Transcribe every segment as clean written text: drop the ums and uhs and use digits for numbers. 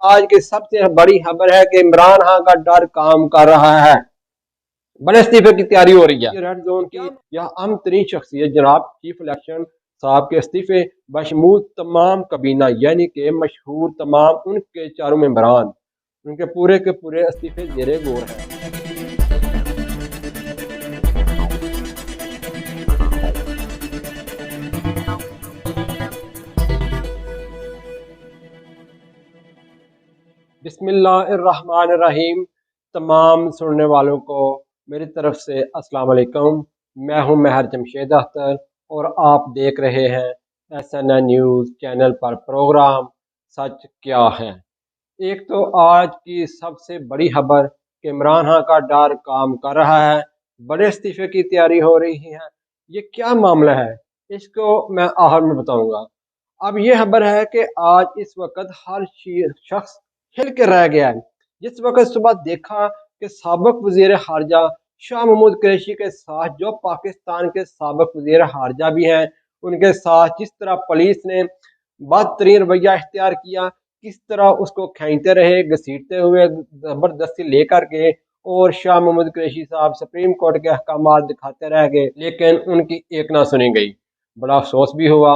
आज की सबसे बड़ी खबर है कि इमरान खान का डर काम कर रहा है। बड़े इस्तीफे की तैयारी हो रही है। रेड जोन की यह अहम तरीन शख्सियत जनाब चीफ इलेक्शन साहब के इस्तीफे बशमूल तमाम कबीना यानी कि मशहूर तमाम उनके चारों मेंबरान उनके पूरे के पूरे इस्तीफे जेरे गौर हैं। बिस्मिल्लाहिर्रहमानिर्रहीम। तमाम सुनने वालों को मेरी तरफ से अस्सलाम वालेकुम। मैं हूं महर जमशेद अख्तर और आप देख रहे हैं SNN न्यूज़ चैनल पर प्रोग्राम सच क्या है। एक तो आज की सबसे बड़ी खबर कि इमरान खान का डर काम कर रहा है, बड़े इस्तीफे की तैयारी हो रही है। ये क्या मामला है, इसको मैं आखिर में बताऊंगा। अब ये खबर है कि आज इस वक्त हर शख्स हिल के रह गया है। जिस वक्त सुबह देखा कि साबिक वजीर खारजा शाह महमूद कुरैशी के साथ जो पाकिस्तान के साबिक वजीर खारजा भी हैं, उनके साथ जिस तरह पुलिस ने बदतरीन रवैया इख्तियार किया, किस तरह उसको खींचते रहे घसीटते हुए जबरदस्ती लेकर के, और शाह महमूद कुरैशी साहब सुप्रीम कोर्ट के अहकाम दिखाते रह गए, लेकिन उनकी एक ना सुनी गई। बड़ा अफसोस भी हुआ।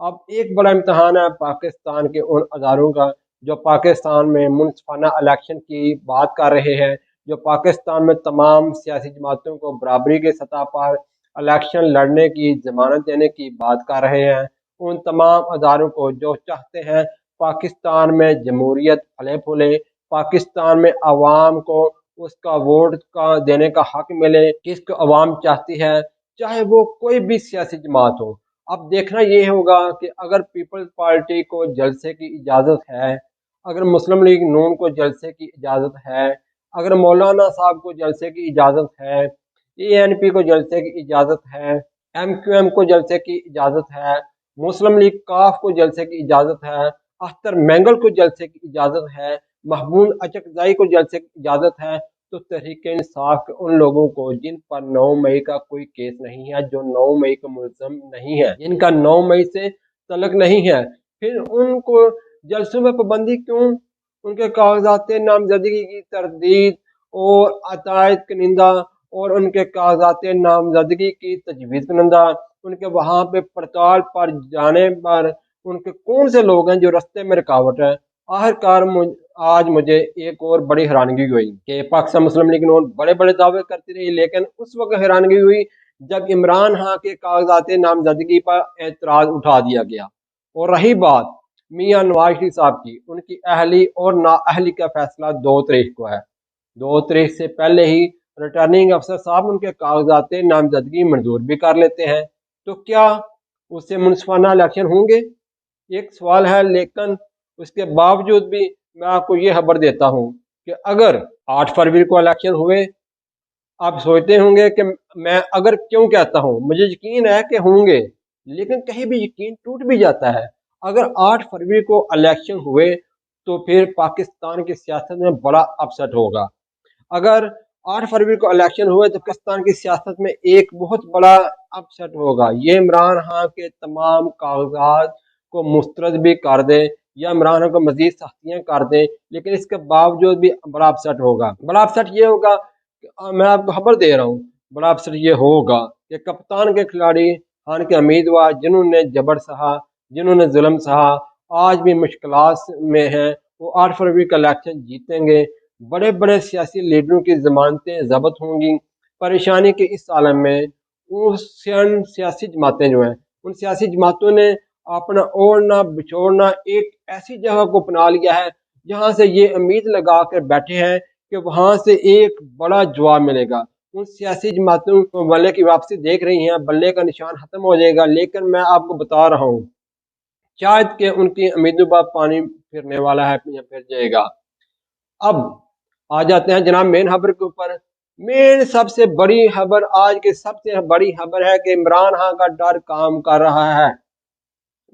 अब एक बड़ा इम्तहान है पाकिस्तान के उन अदारों का जो पाकिस्तान में मुनसिफाना इलेक्शन की बात कर रहे हैं, जो पाकिस्तान में तमाम सियासी जमातों को बराबरी के सतह पर इलेक्शन लड़ने की जमानत देने की बात कर रहे हैं। उन तमाम अदारों को जो चाहते हैं पाकिस्तान में जमहूरियत फले फूले, पाकिस्तान में आवाम को उसका वोट का देने का हक मिले, किसको आवाम चाहती है, चाहे वो कोई भी सियासी जमात हो। अब देखना ये होगा कि अगर पीपल्स पार्टी को जलसे की इजाज़त है, अगर मुस्लिम लीग नून को जलसे की इजाज़त है, अगर मौलाना साहब को जलसे की इजाज़त है, ANP को जलसे की इजाज़त है, MQM को जलसे की इजाज़त है, मुस्लिम लीग काफ को जलसे की इजाज़त है, अख्तर मैंगल को जलसे की इजाज़त है, महमूद अचकजाई को जलसे की इजाज़त है, तो तहरीक इंसाफ के उन लोगों को जिन पर 9 मई का कोई केस नहीं है, जो 9 मई का मुलज़म नहीं है, जिनका 9 मई से तलक नहीं है, फिर उनको जलसों में पाबंदी क्यों? उनके कागजात नामजदगी की तरदीद और अतायद कनिंदा और उनके कागजात नामजदगी की तजवीज़ कनिंदा, उनके वहाँ पे पड़ताल पर जाने पर उनके कौन से लोग हैं जो रास्ते में रुकावट है। आखिरकार आज मुझे एक और बड़ी हैरानगी हुई कि पाकिस्तान मुस्लिम लीग नून बड़े बड़े दावे करती रही, लेकिन उस वक्त हैरानगी हुई जब इमरान खान के कागजात नामजदगी पर एतराज उठा दिया गया। और रही बात मियां नवाज शरीफ साहब की, उनकी अहली और नाअहली का फैसला 2 तारीख को है। 2 तारीख से पहले ही रिटर्निंग अफसर साहब उनके कागजात नामजदगी मंजूर भी कर लेते हैं, तो क्या उससे मुनसिफाना इलेक्शन होंगे? एक सवाल है। लेकिन उसके बावजूद भी मैं आपको ये खबर देता हूँ कि अगर 8 फरवरी को इलेक्शन हुए, आप सोचते होंगे कि मैं अगर क्यों कहता हूँ, मुझे यकीन है कि होंगे, लेकिन कहीं भी यकीन टूट भी जाता है। अगर 8 फरवरी को इलेक्शन हुए तो फिर पाकिस्तान की सियासत में बड़ा अपसेट होगा। अगर 8 फरवरी को इलेक्शन हुए तो पाकिस्तान की सियासत में एक बहुत बड़ा अपसेट होगा। ये इमरान खान के तमाम कागजात को मुस्तरद भी कर दे या इमरान खान को मजीद सख्तियाँ कर दे, लेकिन इसके बावजूद भी बड़ा अपसेट होगा। बड़ा अपसेट ये होगा, मैं आपको खबर दे रहा हूँ, बड़ा अफसर ये होगा कि कप्तान के खिलाड़ी खान के उम्मीदवार जिन्होंने जबर सहा, जिन्होंने जुल्म सहा, आज भी मुश्किलात में हैं, वो 8 फरवरी का इलेक्शन जीतेंगे। बड़े बड़े सियासी लीडरों की जमानतें जब्त होंगी। परेशानी के इस आलम में उस सियासी जमातें जो हैं, उन सियासी जमातों ने अपना ओढ़ना बिछोड़ना एक ऐसी जगह को अपना लिया है जहाँ से ये उम्मीद लगा कर बैठे हैं कि वहां से एक बड़ा जवाब मिलेगा। उन सियासी जमातों को बल्ले की वापसी देख रही हैं, बल्ले का निशान खत्म हो जाएगा, लेकिन मैं आपको बता रहा हूँ शायद कि उनकी उम्मीदों पर पानी फिरने वाला है या फिर जाएगा। अब आ जाते हैं जनाब मेन खबर के ऊपर। मेन सबसे बड़ी खबर, आज की सबसे बड़ी खबर है कि इमरान खान का डर काम कर रहा है,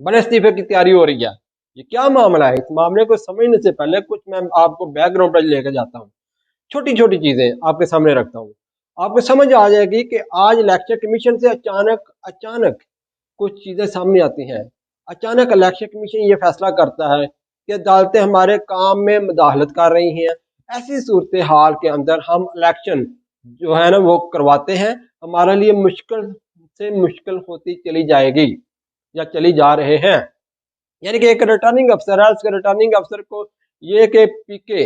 बड़े इस्तीफे की तैयारी हो रही है। ये क्या मामला है? इस मामले को समझने से पहले कुछ मैं आपको बैकग्राउंड पर लेकर जाता हूँ, छोटी छोटी चीजें आपके सामने रखता हूँ, आपको समझ आ जाएगी कि आज इलेक्शन कमीशन से अचानक कुछ चीजें सामने आती हैं। अचानक इलेक्शन कमीशन ये फैसला करता है کہ अदालतें हमारे काम में मुदाखलत कर रही हैं। ऐसी सूरत हाल के अंदर हम इलेक्शन जो है ना वो करवाते हैं, हमारे लिए मुश्किल से मुश्किल होती चली जाएगी या चली जा रहे हैं। यानी कि एक रिटर्निंग अफसर है, उसके रिटर्निंग अफसर को ये कि पीके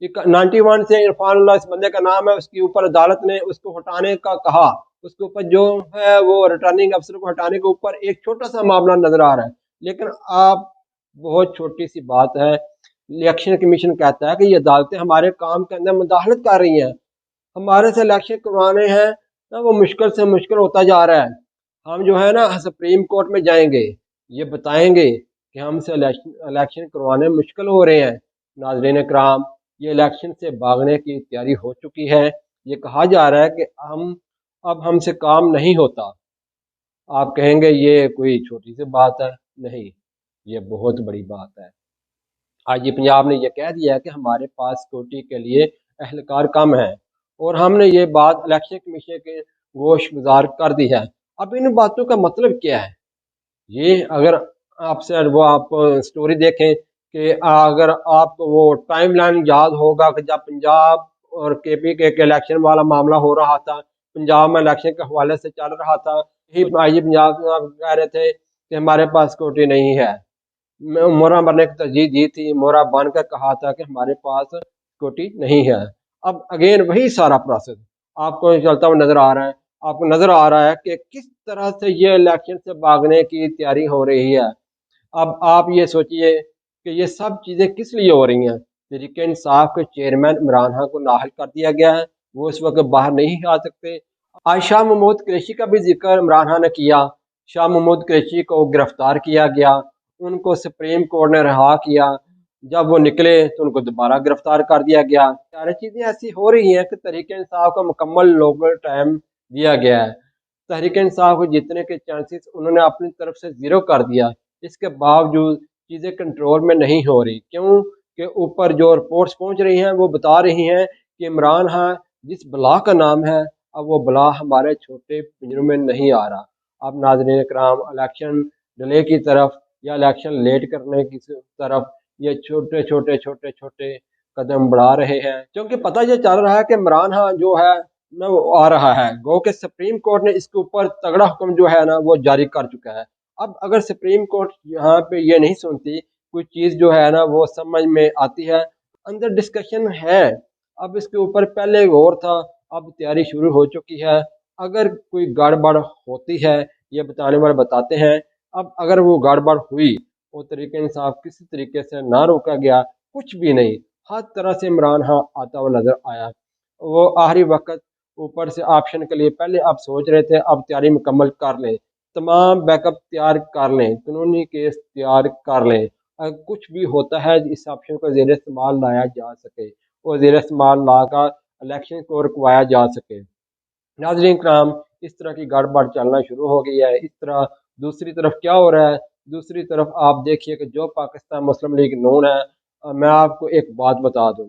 91 से इरफानुल्लाह इस बंदे का नाम है, उसके ऊपर अदालत ने उसको हटाने का कहा, उसके ऊपर जो है वो रिटर्निंग अफसर को हटाने के ऊपर एक छोटा सा मामला नजर आ रहा है। लेकिन आप बहुत छोटी सी बात है, इलेक्शन कमीशन कहता है कि ये अदालतें हमारे काम के अंदर मुदाखलत कर रही हैं, हमारे से इलेक्शन करवाने हैं ना वो मुश्किल से मुश्किल होता जा रहा है। हम जो है ना सुप्रीम कोर्ट में जाएंगे, ये बताएंगे कि हमसे इलेक्शन करवाने मुश्किल हो रहे हैं। नाज़रीन कराम, ये इलेक्शन से भागने की तैयारी हो चुकी है। ये कहा जा रहा है कि अब हमसे काम नहीं होता। आप कहेंगे ये कोई छोटी सी बात है, नहीं, ये बहुत बड़ी बात है। आज ये पंजाब ने यह कह दिया है कि हमारे पास सिक्योरिटी के लिए एहलकार कम है, और हमने ये बात इलेक्शन कमीशन के गोश गुजार कर दी है। अब इन बातों का मतलब क्या है? ये अगर आपसे वो आप स्टोरी देखें कि अगर आपको वो टाइम लाइन याद होगा कि जब पंजाब और केपी के इलेक्शन वाला मामला हो रहा था, पंजाब में इलेक्शन के हवाले से चल रहा था, यही पंजाब कह रहे थे कि हमारे पास सिक्योरिटी नहीं है। मोरा बनने की तरजीह दी थी, मोरा बन कर कहा था कि हमारे पास सिक्योरिटी नहीं है। अब अगेन वही सारा प्रोसेस आपको चलता हुआ नजर आ रहा है। आपको नजर आ रहा है कि किस तरह से ये इलेक्शन से भागने की तैयारी हो रही है। अब आप ये सोचिए कि ये सब चीज़ें किस लिए हो रही हैं। तहरीक इंसाफ के चेयरमैन इमरान खान को नाअहल कर दिया गया है, वो इस वक्त बाहर नहीं आ सकते। आज शाह महमूद कुरैशी का भी जिक्र इमरान खान ने किया। शाह महमूद कुरैशी को गिरफ्तार किया गया, उनको सुप्रीम कोर्ट ने रिहा किया, जब वो निकले तो उनको दोबारा गिरफ्तार कर दिया गया। सारी चीज़ें ऐसी हो रही हैं कि तहरीक इंसाफ को मुकम्मल लोकल टाइम दिया गया है। तहरीक इंसाफ को जीतने के चांसेस उन्होंने अपनी तरफ से ज़ीरो कर दिया। इसके बावजूद चीज़ें कंट्रोल में नहीं हो रही, क्यों कि ऊपर जो रिपोर्ट्स पहुंच रही हैं वो बता रही हैं कि इमरान खान जिस बला का नाम है, अब वो बला हमारे छोटे पिंजरों में नहीं आ रहा। अब नाज़रीन कराम, इलेक्शन डिले की तरफ या इलेक्शन लेट करने की तरफ ये छोटे छोटे छोटे छोटे कदम बढ़ा रहे हैं, क्योंकि पता ये चल रहा है कि इमरान खान जो है ना वो आ रहा है। गो के सुप्रीम कोर्ट ने इसके ऊपर तगड़ा हुक्म जो है ना वो जारी कर चुका है। अब अगर सुप्रीम कोर्ट यहाँ पे ये नहीं सुनती, कोई चीज़ जो है ना वो समझ में आती है, अंदर डिस्कशन है, अब इसके ऊपर पहले गौर था, अब तैयारी शुरू हो चुकी है। अगर कोई गड़बड़ होती है, ये बताने वाले बताते हैं, अब अगर वो गड़बड़ हुई, वो तरीके इंसाफ किसी तरीके से ना रोका गया, कुछ भी नहीं, हर तरह से इमरान खान आता हुआ नजर आया। वो आखिरी वक्त ऊपर से ऑप्शन के लिए पहले आप सोच रहे थे, अब तैयारी मुकम्मल कर लें, तमाम बैकअप तैयार कर लें, कानूनी केस तैयार कर लें, अगर कुछ भी होता है इस ऑप्शन को ज़ेर इस्तेमाल लाया जा सके और ज़ेर इस्तेमाल ला कर इलेक्शन को रुकवाया जा सके। नाज़रीन कराम, इस तरह की गड़बड़ चलना शुरू हो गई है। इस तरह दूसरी तरफ क्या हो रहा है, दूसरी तरफ आप देखिए कि जो पाकिस्तान मुस्लिम लीग नून है, मैं आपको एक बात बता दूं,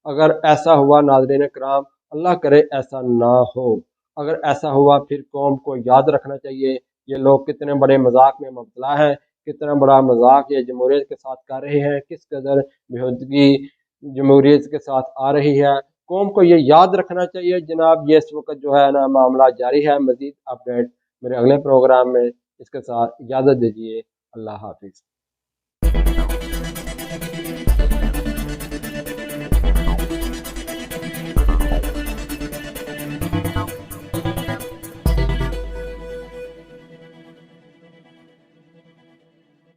अगर ऐसा हुआ नाज़रीन कराम, अल्लाह करे ऐसा ना हो, अगर ऐसा हुआ फिर कौम को याद रखना चाहिए ये लोग कितने बड़े मजाक में मुबतला हैं, कितना बड़ा मजाक ये जमहूरियत के साथ कर रहे हैं, किस कदर बेहूदगी जमहूरियत के साथ आ रही है। कौम को ये याद रखना चाहिए। जनाब, ये इस वक्त जो है ना मामला जारी है, मजीद अपडेट मेरे अगले प्रोग्राम में। इसके साथ इजाज़त दीजिए। अल्लाह हाफिज़।